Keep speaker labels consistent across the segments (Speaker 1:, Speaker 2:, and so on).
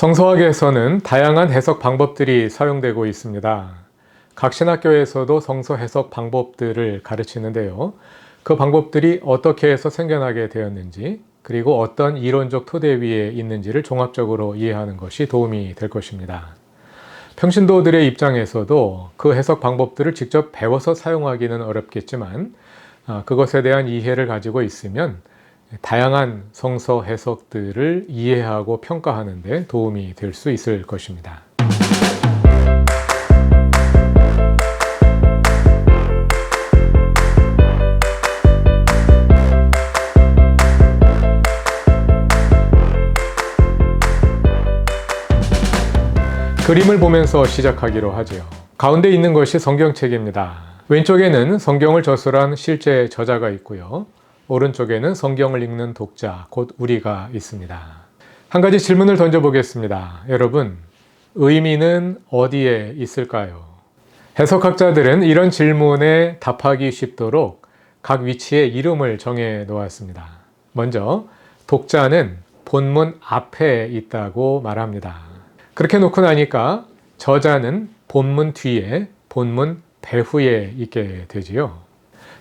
Speaker 1: 성서학에서는 다양한 해석 방법들이 사용되고 있습니다. 각 신학교에서도 성서 해석 방법들을 가르치는데요. 그 방법들이 어떻게 해서 생겨나게 되었는지, 그리고 어떤 이론적 토대 위에 있는지를 종합적으로 이해하는 것이 도움이 될 것입니다. 평신도들의 입장에서도 그 해석 방법들을 직접 배워서 사용하기는 어렵겠지만, 그것에 대한 이해를 가지고 있으면 다양한 성서 해석들을 이해하고 평가하는 데 도움이 될 수 있을 것입니다. 그림을 보면서 시작하기로 하죠. 가운데 있는 것이 성경책입니다. 왼쪽에는 성경을 저술한 실제 저자가 있고요. 오른쪽에는 성경을 읽는 독자, 곧 우리가 있습니다. 한 가지 질문을 던져보겠습니다. 여러분, 의미는 어디에 있을까요? 해석학자들은 이런 질문에 답하기 쉽도록 각 위치에 이름을 정해 놓았습니다. 먼저, 독자는 본문 앞에 있다고 말합니다. 그렇게 놓고 나니까 저자는 본문 뒤에, 본문 배후에 있게 되지요.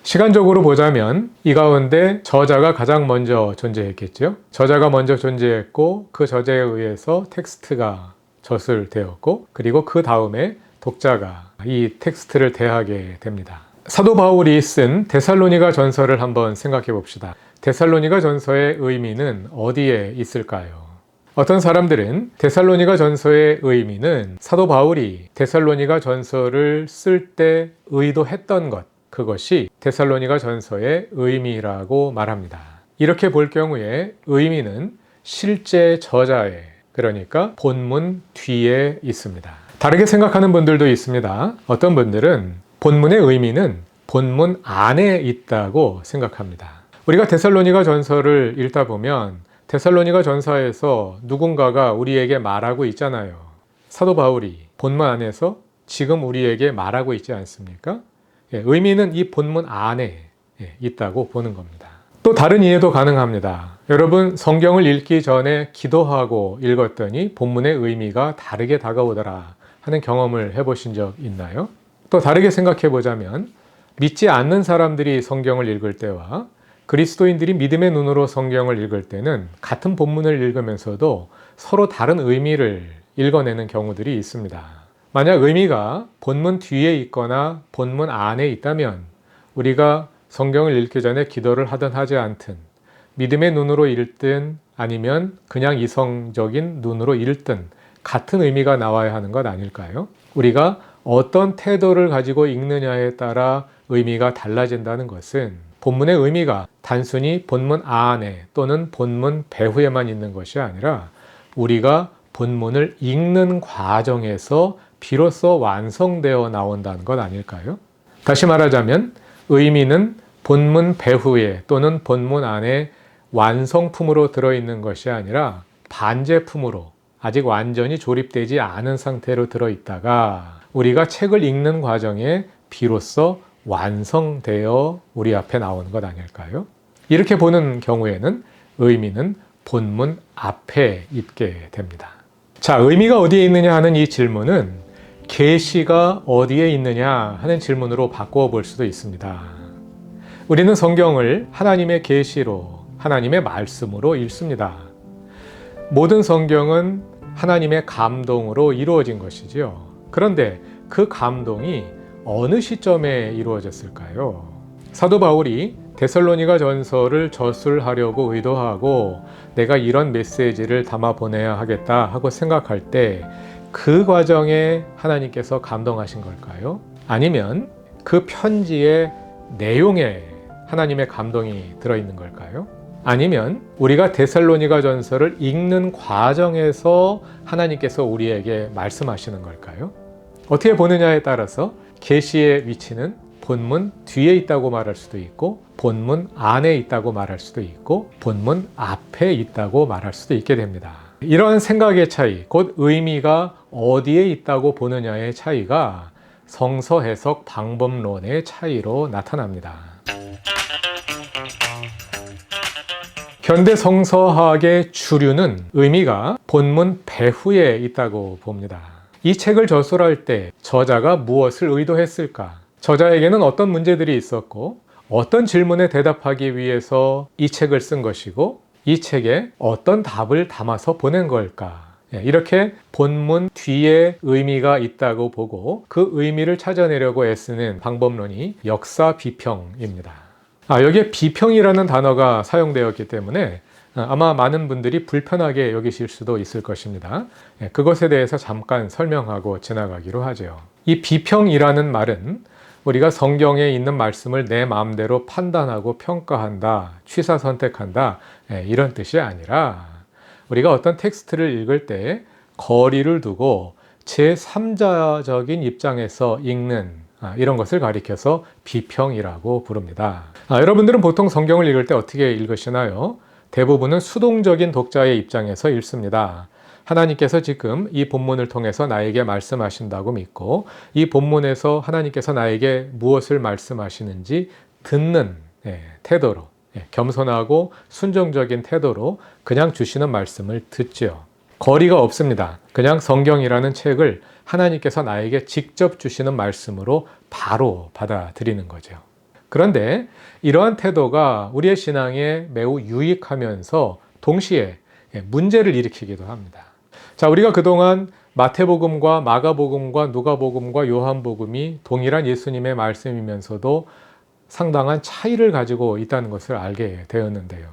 Speaker 1: 시간적으로 보자면 이 가운데 저자가 가장 먼저 존재했겠죠. 저자가 먼저 존재했고 그 저자에 의해서 텍스트가 저술되었고 그리고 그 다음에 독자가 이 텍스트를 대하게 됩니다. 사도 바울이 쓴 데살로니가 전서를 한번 생각해 봅시다. 데살로니가 전서의 의미는 어디에 있을까요? 어떤 사람들은 데살로니가 전서의 의미는 사도 바울이 데살로니가 전서를 쓸 때 의도했던 것, 그것이 데살로니가 전서의 의미라고 말합니다. 이렇게 볼 경우에 의미는 실제 저자의, 그러니까 본문 뒤에 있습니다. 다르게 생각하는 분들도 있습니다. 어떤 분들은 본문의 의미는 본문 안에 있다고 생각합니다. 우리가 데살로니가 전서를 읽다 보면 데살로니가 전서에서 누군가가 우리에게 말하고 있잖아요. 사도 바울이 본문 안에서 지금 우리에게 말하고 있지 않습니까? 의미는 이 본문 안에 있다고 보는 겁니다. 또 다른 이해도 가능합니다. 여러분, 성경을 읽기 전에 기도하고 읽었더니 본문의 의미가 다르게 다가오더라 하는 경험을 해보신 적 있나요? 또 다르게 생각해 보자면 믿지 않는 사람들이 성경을 읽을 때와 그리스도인들이 믿음의 눈으로 성경을 읽을 때는 같은 본문을 읽으면서도 서로 다른 의미를 읽어내는 경우들이 있습니다. 만약 의미가 본문 뒤에 있거나 본문 안에 있다면 우리가 성경을 읽기 전에 기도를 하든 하지 않든 믿음의 눈으로 읽든 아니면 그냥 이성적인 눈으로 읽든 같은 의미가 나와야 하는 것 아닐까요? 우리가 어떤 태도를 가지고 읽느냐에 따라 의미가 달라진다는 것은 본문의 의미가 단순히 본문 안에 또는 본문 배후에만 있는 것이 아니라 우리가 본문을 읽는 과정에서 비로소 완성되어 나온다는 것 아닐까요? 다시 말하자면 의미는 본문 배후에 또는 본문 안에 완성품으로 들어있는 것이 아니라 반제품으로 아직 완전히 조립되지 않은 상태로 들어있다가 우리가 책을 읽는 과정에 비로소 완성되어 우리 앞에 나오는 것 아닐까요? 이렇게 보는 경우에는 의미는 본문 앞에 있게 됩니다. 자, 의미가 어디에 있느냐 하는 이 질문은 계시가 어디에 있느냐 하는 질문으로 바꾸어 볼 수도 있습니다. 우리는 성경을 하나님의 계시로, 하나님의 말씀으로 읽습니다. 모든 성경은 하나님의 감동으로 이루어진 것이지요. 그런데 그 감동이 어느 시점에 이루어졌을까요? 사도 바울이 데살로니가 전서를 저술하려고 의도하고 내가 이런 메시지를 담아 보내야 하겠다 하고 생각할 때 그 과정에 하나님께서 감동하신 걸까요? 아니면 그 편지의 내용에 하나님의 감동이 들어있는 걸까요? 아니면 우리가 데살로니가 전서를 읽는 과정에서 하나님께서 우리에게 말씀하시는 걸까요? 어떻게 보느냐에 따라서 계시의 위치는 본문 뒤에 있다고 말할 수도 있고 본문 안에 있다고 말할 수도 있고 본문 앞에 있다고 말할 수도 있게 됩니다. 이러한 생각의 차이, 곧 의미가 어디에 있다고 보느냐의 차이가 성서 해석 방법론의 차이로 나타납니다. 현대 성서학의 주류는 의미가 본문 배후에 있다고 봅니다. 이 책을 저술할 때 저자가 무엇을 의도했을까? 저자에게는 어떤 문제들이 있었고 어떤 질문에 대답하기 위해서 이 책을 쓴 것이고 이 책에 어떤 답을 담아서 보낸 걸까? 이렇게 본문 뒤에 의미가 있다고 보고 그 의미를 찾아내려고 애쓰는 방법론이 역사 비평입니다. 여기에 비평이라는 단어가 사용되었기 때문에 아마 많은 분들이 불편하게 여기실 수도 있을 것입니다. 그것에 대해서 잠깐 설명하고 지나가기로 하죠. 이 비평이라는 말은 우리가 성경에 있는 말씀을 내 마음대로 판단하고 평가한다, 취사 선택한다, 이런 뜻이 아니라 우리가 어떤 텍스트를 읽을 때 거리를 두고 제3자적인 입장에서 읽는 이런 것을 가리켜서 비평이라고 부릅니다. 여러분들은 보통 성경을 읽을 때 어떻게 읽으시나요? 대부분은 수동적인 독자의 입장에서 읽습니다. 하나님께서 지금 이 본문을 통해서 나에게 말씀하신다고 믿고 이 본문에서 하나님께서 나에게 무엇을 말씀하시는지 듣는 태도로, 겸손하고 순종적인 태도로 그냥 주시는 말씀을 듣지요. 거리가 없습니다. 그냥 성경이라는 책을 하나님께서 나에게 직접 주시는 말씀으로 바로 받아들이는 거죠. 그런데 이러한 태도가 우리의 신앙에 매우 유익하면서 동시에 문제를 일으키기도 합니다. 자, 우리가 그동안 마태복음과 마가복음과 누가복음과 요한복음이 동일한 예수님의 말씀이면서도 상당한 차이를 가지고 있다는 것을 알게 되었는데요.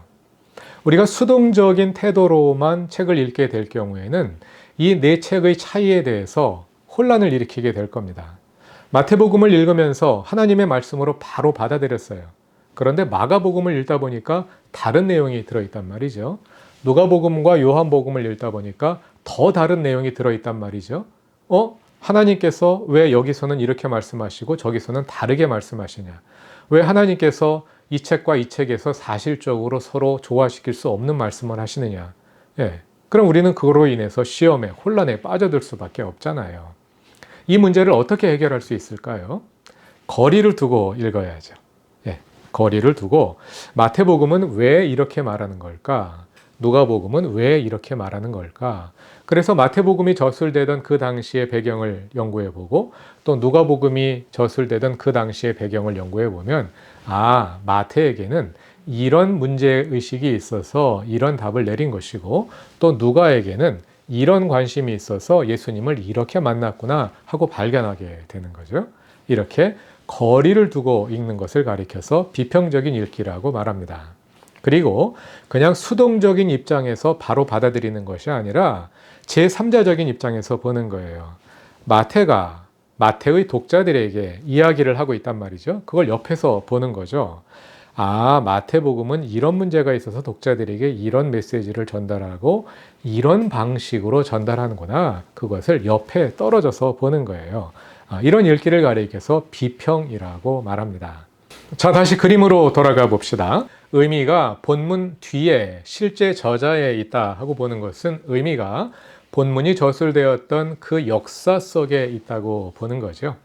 Speaker 1: 우리가 수동적인 태도로만 책을 읽게 될 경우에는 이 네 책의 차이에 대해서 혼란을 일으키게 될 겁니다. 마태복음을 읽으면서 하나님의 말씀으로 바로 받아들였어요. 그런데 마가복음을 읽다 보니까 다른 내용이 들어있단 말이죠. 누가복음과 요한복음을 읽다 보니까 더 다른 내용이 들어있단 말이죠. 하나님께서 왜 여기서는 이렇게 말씀하시고 저기서는 다르게 말씀하시냐? 왜 하나님께서 이 책과 이 책에서 사실적으로 서로 조화시킬 수 없는 말씀을 하시느냐? 그럼 우리는 그거로 인해서 시험에, 혼란에 빠져들 수밖에 없잖아요. 이 문제를 어떻게 해결할 수 있을까요? 거리를 두고 읽어야죠. 거리를 두고 마태복음은 왜 이렇게 말하는 걸까? 누가복음은 왜 이렇게 말하는 걸까? 그래서 마태복음이 저술되던 그 당시의 배경을 연구해보고 또 누가복음이 저술되던 그 당시의 배경을 연구해보면 마태에게는 이런 문제의식이 있어서 이런 답을 내린 것이고 또 누가에게는 이런 관심이 있어서 예수님을 이렇게 만났구나 하고 발견하게 되는 거죠. 이렇게 거리를 두고 읽는 것을 가리켜서 비평적인 읽기라고 말합니다. 그리고 그냥 수동적인 입장에서 바로 받아들이는 것이 아니라 제3자적인 입장에서 보는 거예요. 마태가 마태의 독자들에게 이야기를 하고 있단 말이죠. 그걸 옆에서 보는 거죠. 마태복음은 이런 문제가 있어서 독자들에게 이런 메시지를 전달하고 이런 방식으로 전달하는구나. 그것을 옆에 떨어져서 보는 거예요. 이런 읽기를 가리켜서 비평이라고 말합니다. 자, 다시 그림으로 돌아가 봅시다. 의미가 본문 뒤에 실제 저자에 있다 하고 보는 것은 의미가 본문이 저술되었던 그 역사 속에 있다고 보는 거죠.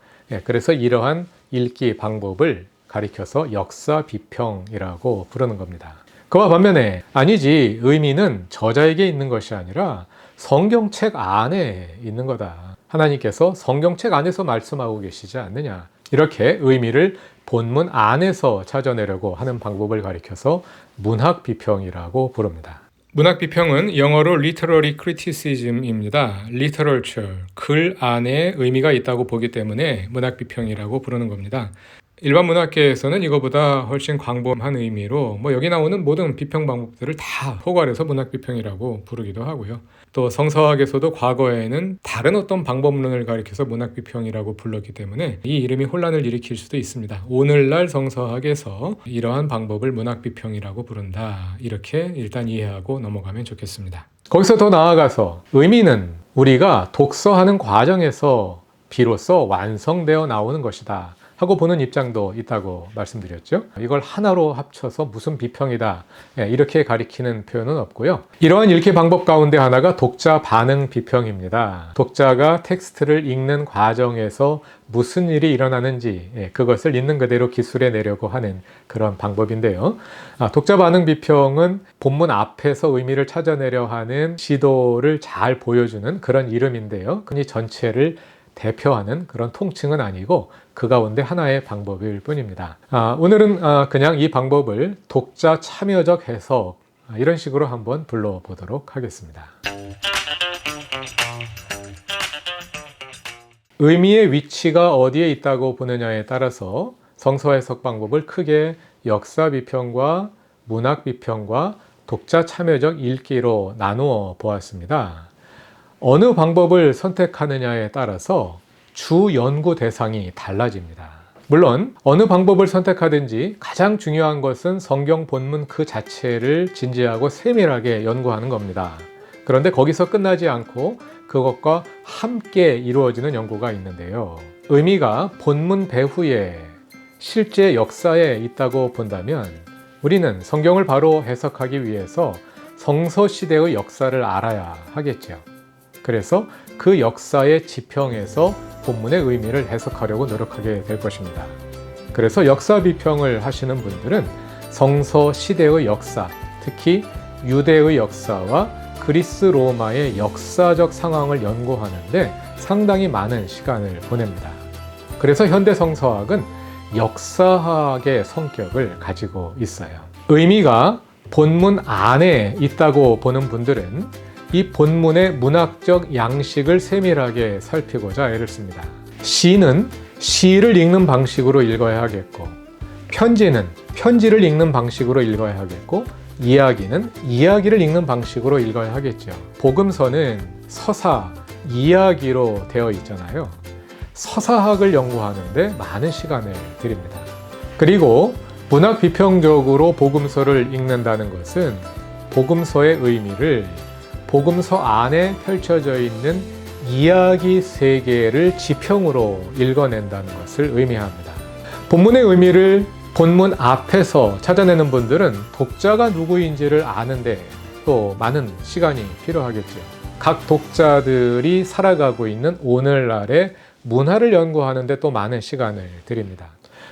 Speaker 1: 그래서 이러한 읽기 방법을 가리켜서 역사 비평이라고 부르는 겁니다. 그와 반면에 아니지, 의미는 저자에게 있는 것이 아니라 성경책 안에 있는 거다. 하나님께서 성경책 안에서 말씀하고 계시지 않느냐. 이렇게 의미를 본문 안에서 찾아내려고 하는 방법을 가리켜서 문학 비평이라고 부릅니다. 문학 비평은 영어로 literary criticism입니다. literature, 글 안에 의미가 있다고 보기 때문에 문학 비평이라고 부르는 겁니다. 일반 문학계에서는 이거보다 훨씬 광범한 의미로 여기 나오는 모든 비평 방법들을 다 포괄해서 문학 비평이라고 부르기도 하고요. 또 성서학에서도 과거에는 다른 어떤 방법론을 가리켜서 문학 비평이라고 불렀기 때문에 이 이름이 혼란을 일으킬 수도 있습니다. 오늘날 성서학에서 이러한 방법을 문학 비평이라고 부른다. 이렇게 일단 이해하고 넘어가면 좋겠습니다. 거기서 더 나아가서 의미는 우리가 독서하는 과정에서 비로소 완성되어 나오는 것이다. 하고 보는 입장도 있다고 말씀드렸죠. 이걸 하나로 합쳐서 무슨 비평이다 이렇게 가리키는 표현은 없고요. 이러한 읽기 방법 가운데 하나가 독자 반응 비평입니다. 독자가 텍스트를 읽는 과정에서 무슨 일이 일어나는지 그것을 있는 그대로 기술해 내려고 하는 그런 방법인데요. 독자 반응 비평은 본문 앞에서 의미를 찾아내려 하는 시도를 잘 보여주는 그런 이름인데요. 이 전체를 대표하는 그런 통칭은 아니고 그 가운데 하나의 방법일 뿐입니다. 오늘은 그냥 이 방법을 독자 참여적 해석 이런 식으로 한번 불러보도록 하겠습니다. 의미의 위치가 어디에 있다고 보느냐에 따라서 성서 해석 방법을 크게 역사 비평과 문학 비평과 독자 참여적 읽기로 나누어 보았습니다. 어느 방법을 선택하느냐에 따라서 주 연구 대상이 달라집니다. 물론 어느 방법을 선택하든지 가장 중요한 것은 성경 본문 그 자체를 진지하고 세밀하게 연구하는 겁니다. 그런데 거기서 끝나지 않고 그것과 함께 이루어지는 연구가 있는데요. 의미가 본문 배후에 실제 역사에 있다고 본다면 우리는 성경을 바로 해석하기 위해서 성서시대의 역사를 알아야 하겠죠. 그래서 그 역사의 지평에서 본문의 의미를 해석하려고 노력하게 될 것입니다. 그래서 역사 비평을 하시는 분들은 성서 시대의 역사, 특히 유대의 역사와 그리스 로마의 역사적 상황을 연구하는데 상당히 많은 시간을 보냅니다. 그래서 현대 성서학은 역사학의 성격을 가지고 있어요. 의미가 본문 안에 있다고 보는 분들은 이 본문의 문학적 양식을 세밀하게 살피고자 애를 씁니다. 시는 시를 읽는 방식으로 읽어야 하겠고, 편지는 편지를 읽는 방식으로 읽어야 하겠고, 이야기는 이야기를 읽는 방식으로 읽어야 하겠죠. 복음서는 서사, 이야기로 되어 있잖아요. 서사학을 연구하는데 많은 시간을 들입니다. 그리고 문학 비평적으로 복음서를 읽는다는 것은 복음서의 의미를 복음서 안에 펼쳐져 있는 이야기 세계를 지평으로 읽어낸다는 것을 의미합니다. 본문의 의미를 본문 앞에서 찾아내는 분들은 독자가 누구인지를 아는데 또 많은 시간이 필요하겠죠. 각 독자들이 살아가고 있는 오늘날의 문화를 연구하는데 또 많은 시간을 들입니다.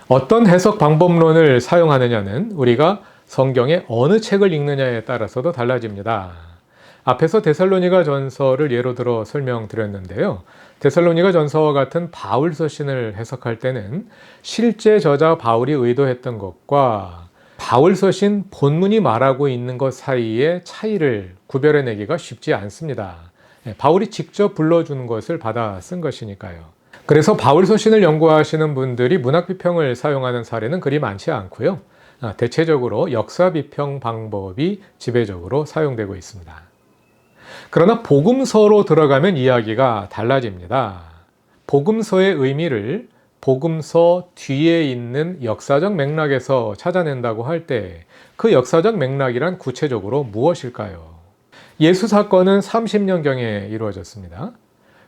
Speaker 1: 어떤 해석 방법론을 사용하느냐는 우리가 성경의 어느 책을 읽느냐에 따라서도 달라집니다. 앞에서 데살로니가 전서를 예로 들어 설명드렸는데요. 데살로니가 전서와 같은 바울 서신을 해석할 때는 실제 저자 바울이 의도했던 것과 바울 서신 본문이 말하고 있는 것 사이의 차이를 구별해내기가 쉽지 않습니다. 바울이 직접 불러준 것을 받아 쓴 것이니까요. 그래서 바울 서신을 연구하시는 분들이 문학 비평을 사용하는 사례는 그리 많지 않고요. 대체적으로 역사 비평 방법이 지배적으로 사용되고 있습니다. 그러나 복음서로 들어가면 이야기가 달라집니다. 복음서의 의미를 복음서 뒤에 있는 역사적 맥락에서 찾아낸다고 할 때 그 역사적 맥락이란 구체적으로 무엇일까요? 예수 사건은 30년경에 이루어졌습니다.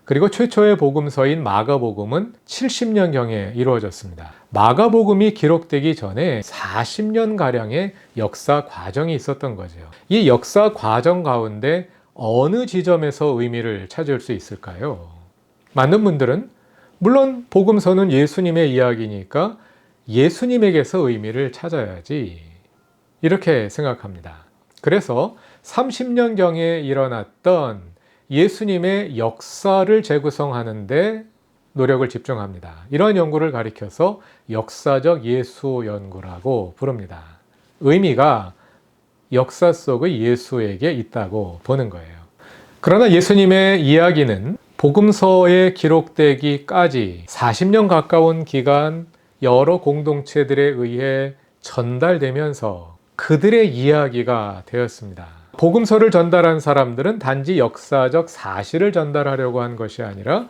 Speaker 1: 그리고 최초의 복음서인 마가복음은 70년경에 이루어졌습니다. 마가복음이 기록되기 전에 40년가량의 역사 과정이 있었던 거죠. 이 역사 과정 가운데 어느 지점에서 의미를 찾을 수 있을까요? 많은 분들은 물론 복음서는 예수님의 이야기니까 예수님에게서 의미를 찾아야지 이렇게 생각합니다. 그래서 30년경에 일어났던 예수님의 역사를 재구성하는데 노력을 집중합니다. 이런 연구를 가리켜서 역사적 예수 연구라고 부릅니다. 의미가 역사 속의 예수에게 있다고 보는 거예요. 그러나 예수님의 이야기는 복음서에 기록되기까지 40년 가까운 기간 여러 공동체들에 의해 전달되면서 그들의 이야기가 되었습니다. 복음서를 전달한 사람들은 단지 역사적 사실을 전달하려고 한 것이 아니라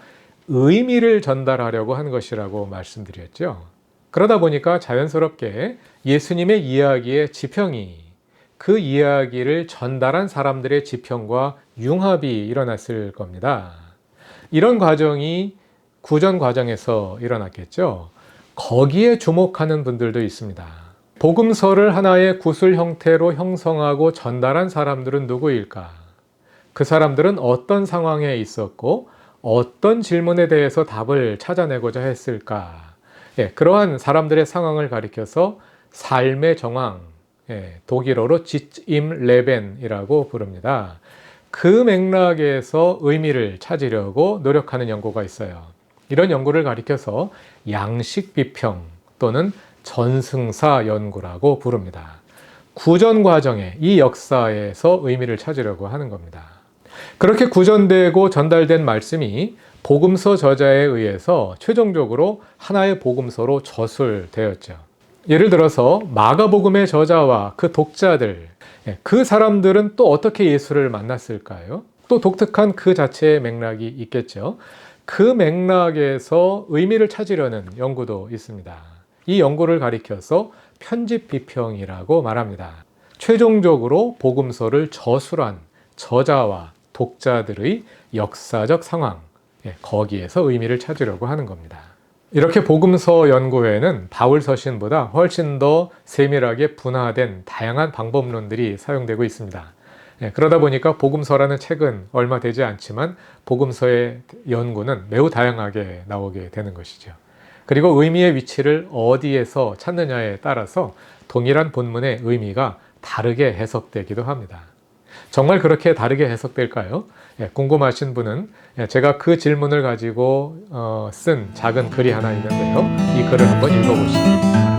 Speaker 1: 의미를 전달하려고 한 것이라고 말씀드렸죠. 그러다 보니까 자연스럽게 예수님의 이야기의 지평이 그 이야기를 전달한 사람들의 지평과 융합이 일어났을 겁니다. 이런 과정이 구전 과정에서 일어났겠죠. 거기에 주목하는 분들도 있습니다. 복음서를 하나의 구술 형태로 형성하고 전달한 사람들은 누구일까? 그 사람들은 어떤 상황에 있었고 어떤 질문에 대해서 답을 찾아내고자 했을까? 그러한 사람들의 상황을 가리켜서 삶의 정황, 독일어로 지임 레벤이라고 부릅니다. 그 맥락에서 의미를 찾으려고 노력하는 연구가 있어요. 이런 연구를 가리켜서 양식 비평 또는 전승사 연구라고 부릅니다. 구전 과정에 이 역사에서 의미를 찾으려고 하는 겁니다. 그렇게 구전되고 전달된 말씀이 복음서 저자에 의해서 최종적으로 하나의 복음서로 저술되었죠. 예를 들어서 마가복음의 저자와 그 독자들, 그 사람들은 또 어떻게 예수를 만났을까요? 또 독특한 그 자체의 맥락이 있겠죠. 그 맥락에서 의미를 찾으려는 연구도 있습니다. 이 연구를 가리켜서 편집 비평이라고 말합니다. 최종적으로 복음서를 저술한 저자와 독자들의 역사적 상황, 거기에서 의미를 찾으려고 하는 겁니다. 이렇게 복음서 연구에는 바울 서신보다 훨씬 더 세밀하게 분화된 다양한 방법론들이 사용되고 있습니다. 그러다 보니까 복음서라는 책은 얼마 되지 않지만 복음서의 연구는 매우 다양하게 나오게 되는 것이죠. 그리고 의미의 위치를 어디에서 찾느냐에 따라서 동일한 본문의 의미가 다르게 해석되기도 합니다. 정말 그렇게 다르게 해석될까요? 궁금하신 분은 제가 그 질문을 가지고 쓴 작은 글이 하나 있는데요. 이 글을 한번 읽어보시기 바랍니다.